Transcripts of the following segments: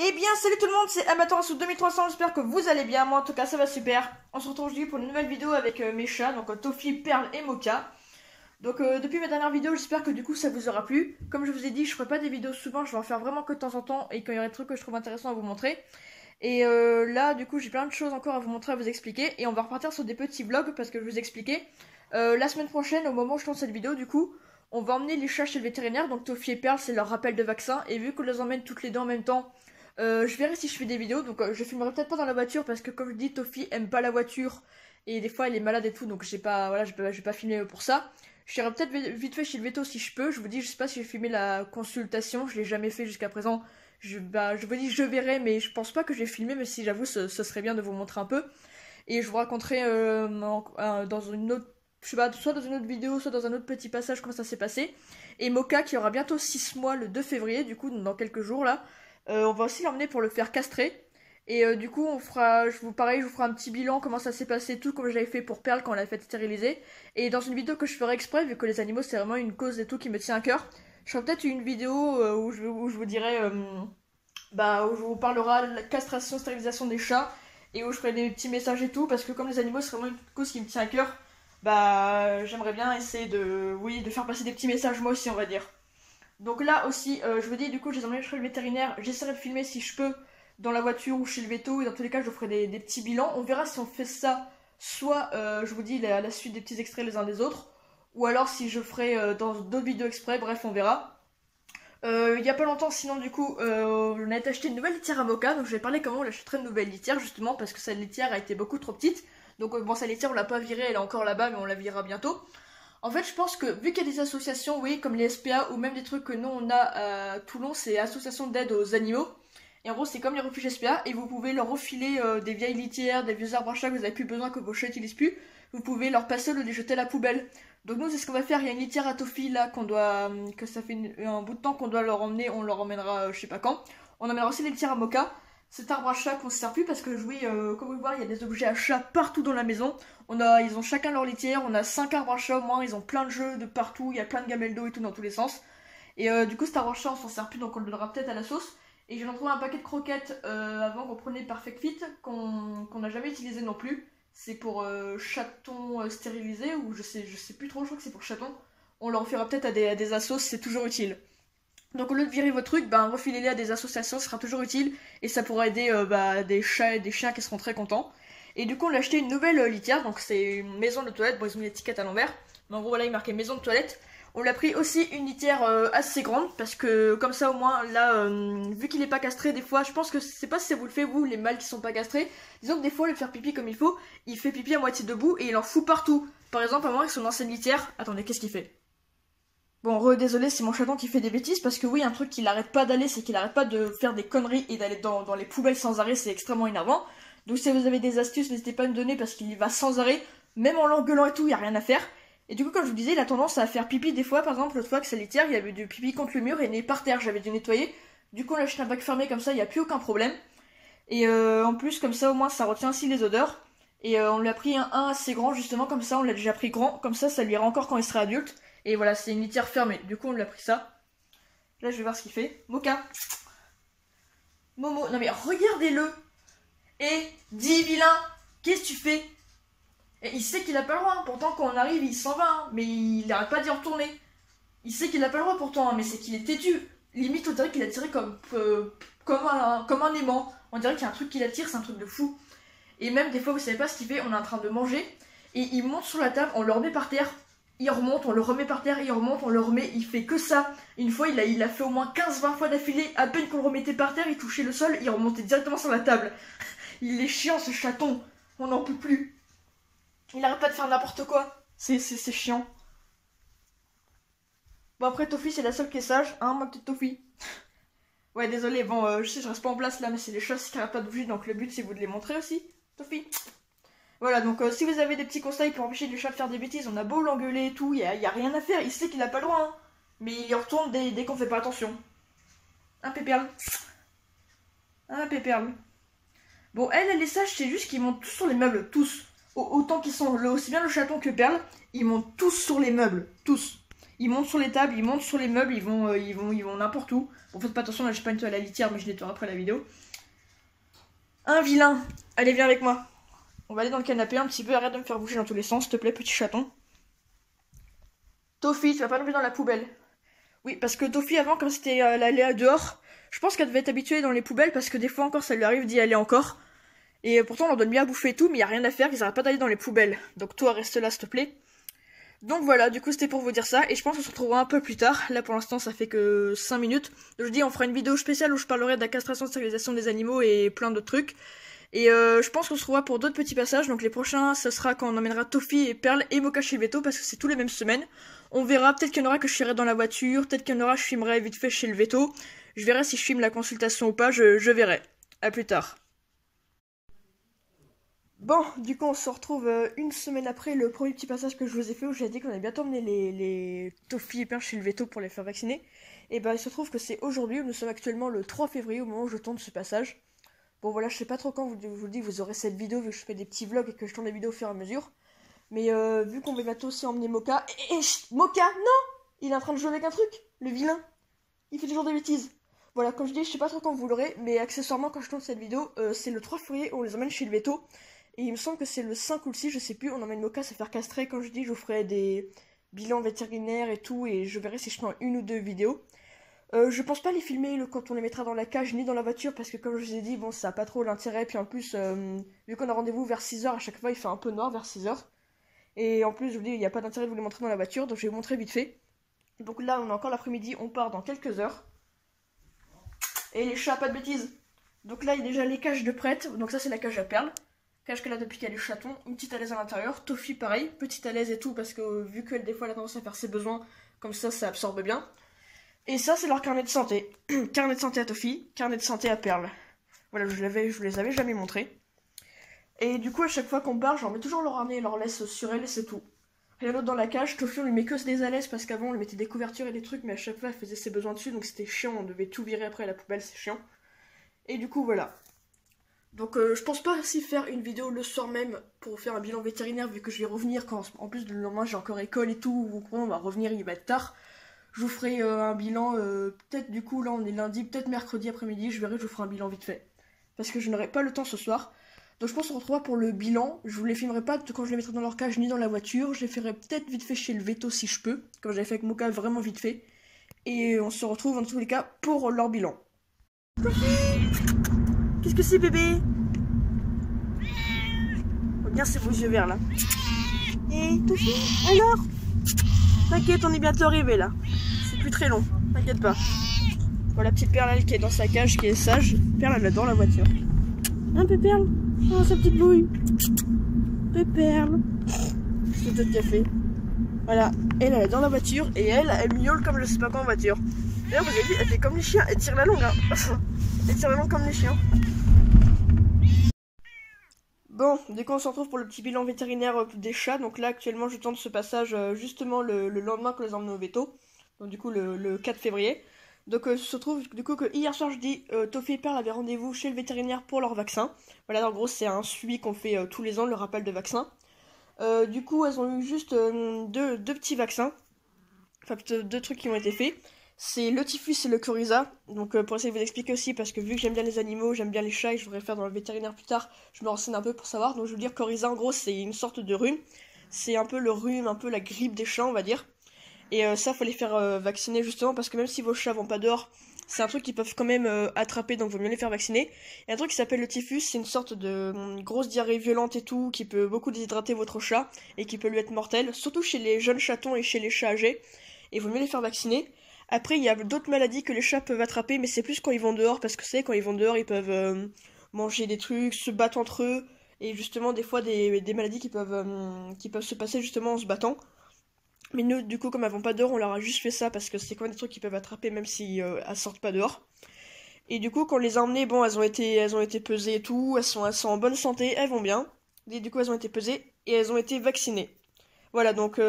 Eh bien, salut tout le monde, c'est Amateur 2300, j'espère que vous allez bien. Moi, en tout cas, ça va super. On se retrouve aujourd'hui pour une nouvelle vidéo avec mes chats, donc Tofi, Perle et Mocha. Donc, depuis ma dernière vidéo, j'espère que du coup ça vous aura plu. Comme je vous ai dit, je ferai pas des vidéos souvent, je vais en faire vraiment que de temps en temps et quand il y aura des trucs que je trouve intéressants à vous montrer. Et là, du coup, j'ai plein de choses encore à vous montrer, à vous expliquer. Et on va repartir sur des petits vlogs parce que je vous expliquais. La semaine prochaine, au moment où je tourne cette vidéo, du coup, on va emmener les chats chez le vétérinaire. Donc, Tofi et Perle, c'est leur rappel de vaccin. Et vu qu'on les emmène toutes les deux en même temps, je verrai si je fais des vidéos. Donc, je filmerai peut-être pas dans la voiture parce que, comme je dis, Tofi aime pas la voiture. Et des fois, elle est malade et tout. Donc, j'ai pas, voilà, je vais pas filmer pour ça. Je serai peut-être vite fait chez le veto si je peux. Je vous dis, je sais pas si j'ai filmé la consultation. Je l'ai jamais fait jusqu'à présent. Je vous dis, je verrai, mais je pense pas que j'ai filmé, mais si j'avoue, ce serait bien de vous montrer un peu. Et je vous raconterai dans une autre, je sais pas, soit dans une autre vidéo, soit dans un autre petit passage comment ça s'est passé. Et Mocha qui aura bientôt 6 mois le 2 février, du coup, dans quelques jours là. On va aussi l'emmener pour le faire castrer. Et du coup, pareil, je vous ferai un petit bilan, comment ça s'est passé, tout comme j'avais fait pour Perle quand on l'a fait stériliser. Et dans une vidéo que je ferai exprès, vu que les animaux c'est vraiment une cause et tout qui me tient à cœur, je ferai peut-être une vidéo où je vous dirai, où je vous parlera de la castration, stérilisation des chats, et où je ferai des petits messages et tout, parce que comme les animaux c'est vraiment une cause qui me tient à cœur, j'aimerais bien essayer de faire passer des petits messages moi aussi, on va dire. Donc là aussi, je vous dis, du coup, je les emmène chez le vétérinaire. J'essaierai de filmer si je peux dans la voiture ou chez le veto. Et dans tous les cas, je vous ferai des petits bilans. On verra si on fait ça, soit, je vous dis, la suite des petits extraits les uns des autres. Ou alors si je ferai dans d'autres vidéos exprès. Bref, on verra. Il y a pas longtemps, sinon, du coup, on a été acheter une nouvelle litière à Mocha. Donc je vais parler comment on achèterait une nouvelle litière, justement, parce que sa litière a été beaucoup trop petite. Donc bon, sa litière, on l'a pas virée, elle est encore là-bas, mais on la virera bientôt. En fait, je pense que vu qu'il y a des associations, oui, comme les SPA ou même des trucs que nous on a à Toulon, c'est Association d'aide aux animaux. Et en gros, c'est comme les refuges SPA et vous pouvez leur refiler des vieilles litières, des vieux arbres à chat que vous avez plus besoin, que vos chats n'utilisent plus. Vous pouvez leur passer ou les jeter à la poubelle. Donc nous, c'est ce qu'on va faire. Il y a une litière à Tofi là que ça fait un bout de temps qu'on doit leur emmener. On leur emmènera, je sais pas quand. On emmènera aussi les litières à Mocha. Cet arbre à chat qu'on se sert plus parce que oui, comme vous le voyez, il y a des objets à chat partout dans la maison. Ils ont chacun leur litière, on a 5 arbres à chat au moins, ils ont plein de jeux de partout, il y a plein de gamelles d'eau et tout dans tous les sens. Et du coup, cet arbre à chat, on s'en sert plus, donc on le donnera peut-être à la sauce. Et je viens de trouver un paquet de croquettes avant qu'on prenait Perfect Fit, qu'on n'a jamais utilisé non plus. C'est pour chatons stérilisés, ou je sais plus trop, je crois que c'est pour chatons. On leur fera peut-être à des assos, c'est toujours utile. Donc au lieu de virer vos trucs, refilez-les à des associations, ce sera toujours utile. Et ça pourra aider des chats et des chiens qui seront très contents. Et du coup, on a acheté une nouvelle litière, donc c'est une maison de toilette. Bon, ils ont mis l'étiquette à l'envers, mais en gros, voilà, il marquait maison de toilette. On l'a pris aussi une litière assez grande, parce que comme ça, au moins, là, vu qu'il est pas castré, des fois, je pense que c'est pas si ça vous le fait, vous, les mâles qui sont pas castrés. Disons que des fois, le faire pipi comme il faut, il fait pipi à moitié debout et il en fout partout. Par exemple, à moi, avec son ancienne litière. Attendez, qu'est-ce qu'il fait? Bon, désolé, c'est mon chaton qui fait des bêtises, parce que oui, un truc qu'il arrête pas d'aller, c'est qu'il arrête pas de faire des conneries et d'aller dans les poubelles sans arrêt, c'est extrêmement énervant. Donc si vous avez des astuces, n'hésitez pas à me donner, parce qu'il y va sans arrêt, même en l'engueulant et tout, y a rien à faire. Et du coup, comme je vous disais, il a tendance à faire pipi des fois, par exemple, l'autre fois que sa litière, il y avait du pipi contre le mur et il est par terre, j'avais dû nettoyer. Du coup, on a acheté un bac fermé, comme ça, il n'y a plus aucun problème. Et en plus, comme ça, au moins, ça retient aussi les odeurs. Et on lui a pris un assez grand, justement, comme ça, on l'a déjà pris grand, comme ça lui ira encore quand il sera adulte. Et voilà, c'est une litière fermée. Du coup, on lui a pris ça. Là, je vais voir ce qu'il fait. Mocha. Momo. Non, mais regardez-le. Et dis, vilain, qu'est-ce que tu fais? Et il sait qu'il a pas le droit. Hein. Pourtant, quand on arrive, il s'en va. Hein. Mais il n'arrête pas d'y retourner. Il sait qu'il a pas le droit, pourtant. Hein, mais c'est qu'il est têtu. Limite, on dirait qu'il a tiré comme un aimant. On dirait qu'il y a un truc qui l'attire, c'est un truc de fou. Et même, des fois, vous savez pas ce qu'il fait. On est en train de manger. Et il monte sur la table, on le remet par terre. Il remonte, on le remet par terre, il remonte, on le remet, il fait que ça. Une fois, il a fait au moins 15-20 fois d'affilée, à peine qu'on le remettait par terre, il touchait le sol, il remontait directement sur la table. Il est chiant ce chaton, on n'en peut plus. Il arrête pas de faire n'importe quoi, c'est chiant. Bon après, Tofi c'est la seule qui est sage, hein, ma petite Tofi. Ouais, désolé, bon, je sais, je reste pas en place là, mais c'est les choses qui arrêtent pas de bouger, donc le but c'est vous de les montrer aussi, Tofi. Voilà, donc si vous avez des petits conseils pour empêcher les chats de faire des bêtises, on a beau l'engueuler et tout, y a rien à faire, il sait qu'il a pas le droit, hein. Mais il y retourne dès qu'on fait pas attention. Un péperle. Un péperle. Bon, elle est sage, c'est juste qu'ils montent tous sur les meubles, tous. Autant qu'ils sont aussi bien le chaton que Perle, ils montent tous sur les meubles, tous. Ils montent sur les tables, ils montent sur les meubles, ils vont n'importe où. Bon, faites pas attention, là j'ai pas une toile à la litière, mais je nettoie après la vidéo. Un vilain. Allez, viens avec moi. On va aller dans le canapé un petit peu, arrête de me faire bouger dans tous les sens, s'il te plaît, petit chaton. Tofi, tu vas pas tomber dans la poubelle. Oui, parce que Tofi, avant, quand c'était elle allait dehors, je pense qu'elle devait être habituée dans les poubelles, parce que des fois encore, ça lui arrive d'y aller encore. Et pourtant, on leur donne bien à bouffer et tout, mais il y a rien à faire, ils arrêtent pas d'aller dans les poubelles. Donc toi, reste là, s'il te plaît. Donc voilà, du coup c'était pour vous dire ça, et je pense qu'on se retrouvera un peu plus tard. Là pour l'instant ça fait que 5 minutes. Donc je dis on fera une vidéo spéciale où je parlerai de la castration, stérilisation des animaux et plein d'autres trucs. Et je pense qu'on se retrouvera pour d'autres petits passages, donc les prochains ce sera quand on emmènera Tofi et Perle et Mocha chez le veto, parce que c'est tous les mêmes semaines. On verra, peut-être qu'il y en aura que je serai dans la voiture, peut-être qu'il y en aura je filmerai vite fait chez le veto. Je verrai si je filme la consultation ou pas, je verrai. À plus tard. Bon, du coup, on se retrouve une semaine après le premier petit passage que je vous ai fait où j'ai dit qu'on allait bientôt emmener les Tofi et Perle chez le veto pour les faire vacciner. Et bah, il se trouve que c'est aujourd'hui, nous sommes actuellement le 3 février au moment où je tourne ce passage. Bon, voilà, je sais pas trop quand vous dis, vous aurez cette vidéo vu que je fais des petits vlogs et que je tourne les vidéos au fur et à mesure. Mais vu qu'on va bientôt aussi emmener Mocha. Mocha, non! Il est en train de jouer avec un truc, le vilain. Il fait toujours des bêtises. Voilà, comme je dis, je sais pas trop quand vous l'aurez, mais accessoirement, quand je tourne cette vidéo, c'est le 3 février, on les emmène chez le veto. Et il me semble que c'est le 5 ou le 6, je sais plus, on emmène Mocha se faire castrer. Comme je dis, je vous ferai des bilans vétérinaires et tout, et je verrai si je fais une ou deux vidéos. Je pense pas les filmer quand on les mettra dans la cage ni dans la voiture, parce que comme je vous ai dit, bon, ça a pas trop l'intérêt. Puis en plus, vu qu'on a rendez-vous vers 6h, à chaque fois il fait un peu noir vers 6h. Et en plus, je vous dis, il n'y a pas d'intérêt de vous les montrer dans la voiture, donc je vais vous montrer vite fait. Donc là, on a encore l'après-midi, on part dans quelques heures. Et les chats, pas de bêtises. Donc là, il y a déjà les cages de prête, donc ça c'est la cage à Perle. Cage qu'elle a depuis qu'elle est chaton, une petite alaise à l'intérieur. Tofi pareil, petite alaise et tout, parce que vu qu'elle des fois elle a tendance à faire ses besoins, comme ça absorbe bien. Et ça c'est leur carnet de santé. Carnet de santé à Tofi, carnet de santé à Perle. Voilà, je vous les avais jamais montrés. Et du coup à chaque fois qu'on part, j'en mets toujours leur harnais et leur laisse sur elle et c'est tout. Rien d'autre dans la cage. Tofi on lui met que des alaises parce qu'avant on lui mettait des couvertures et des trucs, mais à chaque fois elle faisait ses besoins dessus, donc c'était chiant, on devait tout virer après à la poubelle, c'est chiant. Et du coup voilà. Donc je pense pas aussi faire une vidéo le soir même pour faire un bilan vétérinaire vu que je vais revenir quand en plus le lendemain j'ai encore école et tout, donc on va revenir, il va être tard. Je vous ferai un bilan, peut-être du coup là on est lundi, peut-être mercredi après-midi, je verrai, je vous ferai un bilan vite fait. Parce que je n'aurai pas le temps ce soir. Donc je pense qu'on se retrouvera pour le bilan, je vous les filmerai pas quand je les mettrai dans leur cage ni dans la voiture, je les ferai peut-être vite fait chez le veto si je peux, comme j'avais fait avec Mocha vraiment vite fait. Et on se retrouve en tous les cas pour leur bilan. Qu'est-ce que c'est bébé? Regarde ces beaux yeux verts là. Et Tofi, alors? T'inquiète, on est bientôt arrivé là. C'est plus très long, t'inquiète pas. Bon, la petite Perle elle, qui est dans sa cage, qui est sage. Perle elle adore la voiture. Un peu Perle. Oh sa petite bouille. Peu Perle. C'est tout de café. Voilà, elle est dans la voiture et elle miaule comme je sais pas quoi en voiture. D'ailleurs vous avez vu, elle fait comme les chiens, elle tire la langue hein. Elle tire la langue comme les chiens. Bon, du coup on se retrouve pour le petit bilan vétérinaire des chats. Donc là actuellement je tente ce passage justement le lendemain que les emmenons au veto. Donc du coup le 4 février. Donc se trouve du coup que hier soir je dis Tofi et Perle avaient rendez-vous chez le vétérinaire pour leur vaccin. Voilà, en gros c'est un suivi qu'on fait tous les ans, le rappel de vaccin. Du coup elles ont eu juste deux petits vaccins. Enfin deux trucs qui ont été faits. C'est le typhus et le coryza. Donc pour essayer de vous expliquer aussi, parce que vu que j'aime bien les animaux, j'aime bien les chats et je voudrais faire dans le vétérinaire plus tard, je me renseigne un peu pour savoir. Donc je veux dire coryza en gros c'est une sorte de rhume. C'est un peu le rhume, un peu la grippe des chats on va dire. Et ça faut les faire vacciner justement parce que même si vos chats vont pas dehors, c'est un truc qu'ils peuvent quand même attraper, donc vaut mieux les faire vacciner. Et un truc qui s'appelle le typhus, c'est une sorte de grosse diarrhée violente et tout, qui peut beaucoup déshydrater votre chat et qui peut lui être mortel, surtout chez les jeunes chatons et chez les chats âgés. Et vaut mieux les faire vacciner. Après, il y a d'autres maladies que les chats peuvent attraper, mais c'est plus quand ils vont dehors, parce que c'est quand ils vont dehors, ils peuvent manger des trucs, se battre entre eux, et justement des fois des maladies qui peuvent se passer justement en se battant. Mais nous, du coup, comme elles vont pas dehors, on leur a juste fait ça, parce que c'est quand même des trucs qu'ils peuvent attraper, même si elles sortent pas dehors. Et du coup, quand on les a emmenées, bon, elles ont été pesées et tout, elles sont en bonne santé, elles vont bien. Et du coup, elles ont été pesées, et elles ont été vaccinées. Voilà, donc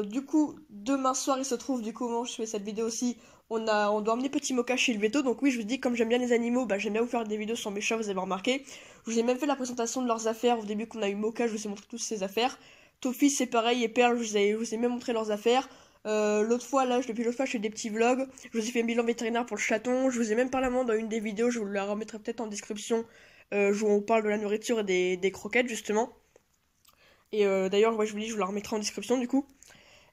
du coup, demain soir, il se trouve, du coup, au moment où je fais cette vidéo aussi, on doit emmener petit Mocha chez le veto. Donc oui, je vous dis, comme j'aime bien les animaux, bah, j'aime bien vous faire des vidéos sur mes chats, vous avez remarqué. Je vous ai même fait la présentation de leurs affaires. Au début qu'on a eu Mocha, je vous ai montré toutes ses affaires. Tofi, c'est pareil, et Perle, je vous ai même montré leurs affaires. L'autre fois, là, depuis l'autre fois, je fais des petits vlogs. Je vous ai fait un bilan vétérinaire pour le chaton. Je vous ai même parlé à un moment dans une des vidéos, je vous la remettrai peut-être en description, où on parle de la nourriture et des croquettes, justement. Et d'ailleurs, ouais, je vous dis, je vous la remettrai en description, du coup.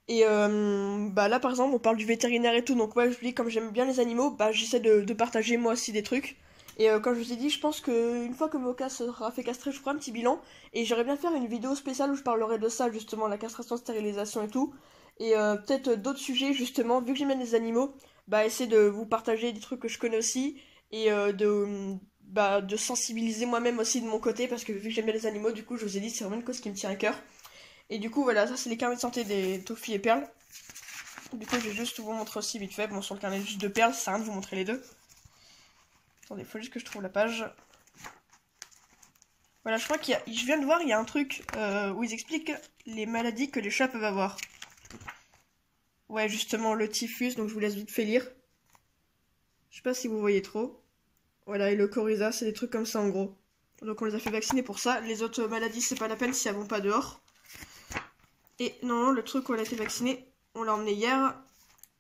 Et bah là, par exemple, on parle du vétérinaire et tout. Donc, ouais, je vous dis, comme j'aime bien les animaux, bah j'essaie de partager moi aussi des trucs. Et comme je vous ai dit, je pense qu'une fois que Mocha sera fait castrer, je ferai un petit bilan. Et j'aimerais bien faire une vidéo spéciale où je parlerai de ça, justement, la castration, stérilisation et tout. Et peut-être d'autres sujets, justement, vu que j'aime bien les animaux, bah essayer de vous partager des trucs que je connais aussi. Et de sensibiliser moi-même aussi de mon côté, parce que vu que j'aime bien les animaux, du coup, je vous ai dit, c'est vraiment une cause qui me tient à cœur. Et du coup, voilà, ça c'est les carnets de santé des Toffee et Perles. Du coup, je vais juste vous montrer aussi vite fait. Bon, sur le carnet juste de Perles, ça sert à rien de vous montrer les deux. Attendez, il faut juste que je trouve la page. Voilà, je crois je viens de voir, il y a un truc où ils expliquent les maladies que les chats peuvent avoir. Ouais, justement, le typhus, donc je vous laisse vite fait lire. Je sais pas si vous voyez trop. Voilà, et le coryza, c'est des trucs comme ça en gros. Donc on les a fait vacciner pour ça. Les autres maladies, c'est pas la peine si elles vont pas dehors. Et non, le truc où elle a été vaccinée, on l'a emmené hier.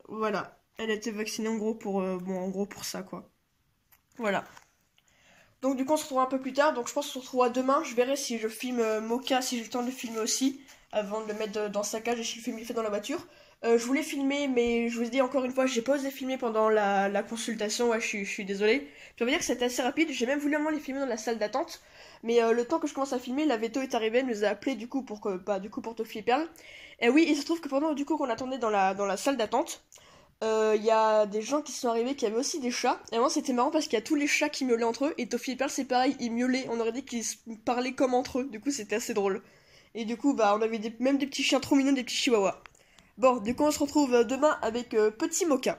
Voilà, elle a été vaccinée en gros pour en gros pour ça quoi. Voilà. Donc du coup on se retrouvera un peu plus tard. Donc je pense qu'on se retrouvera demain. Je verrai si je filme Mocha, si j'ai le temps de le filmer aussi avant de le mettre dans sa cage et si le film il fait dans la voiture. Je voulais filmer, mais je vous ai dit encore une fois, j'ai pas osé filmer pendant la consultation. Ouais, je suis désolée. Je veux dire que c'était assez rapide. J'ai même voulu les filmer dans la salle d'attente. Mais le temps que je commence à filmer, la veto est arrivée, elle nous a appelé du coup pour Toffee et Perle. Et oui, il se trouve que pendant du coup qu'on attendait dans la salle d'attente, il y a des gens qui sont arrivés qui avaient aussi des chats. Et vraiment c'était marrant parce qu'il y a tous les chats qui miaulaient entre eux. Et Toffee et Perle c'est pareil, ils miaulaient. On aurait dit qu'ils parlaient comme entre eux. Du coup c'était assez drôle. Et du coup bah on avait même des petits chiens trop mignons, des petits chihuahuas. Bon, du coup on se retrouve demain avec Petit Mocha.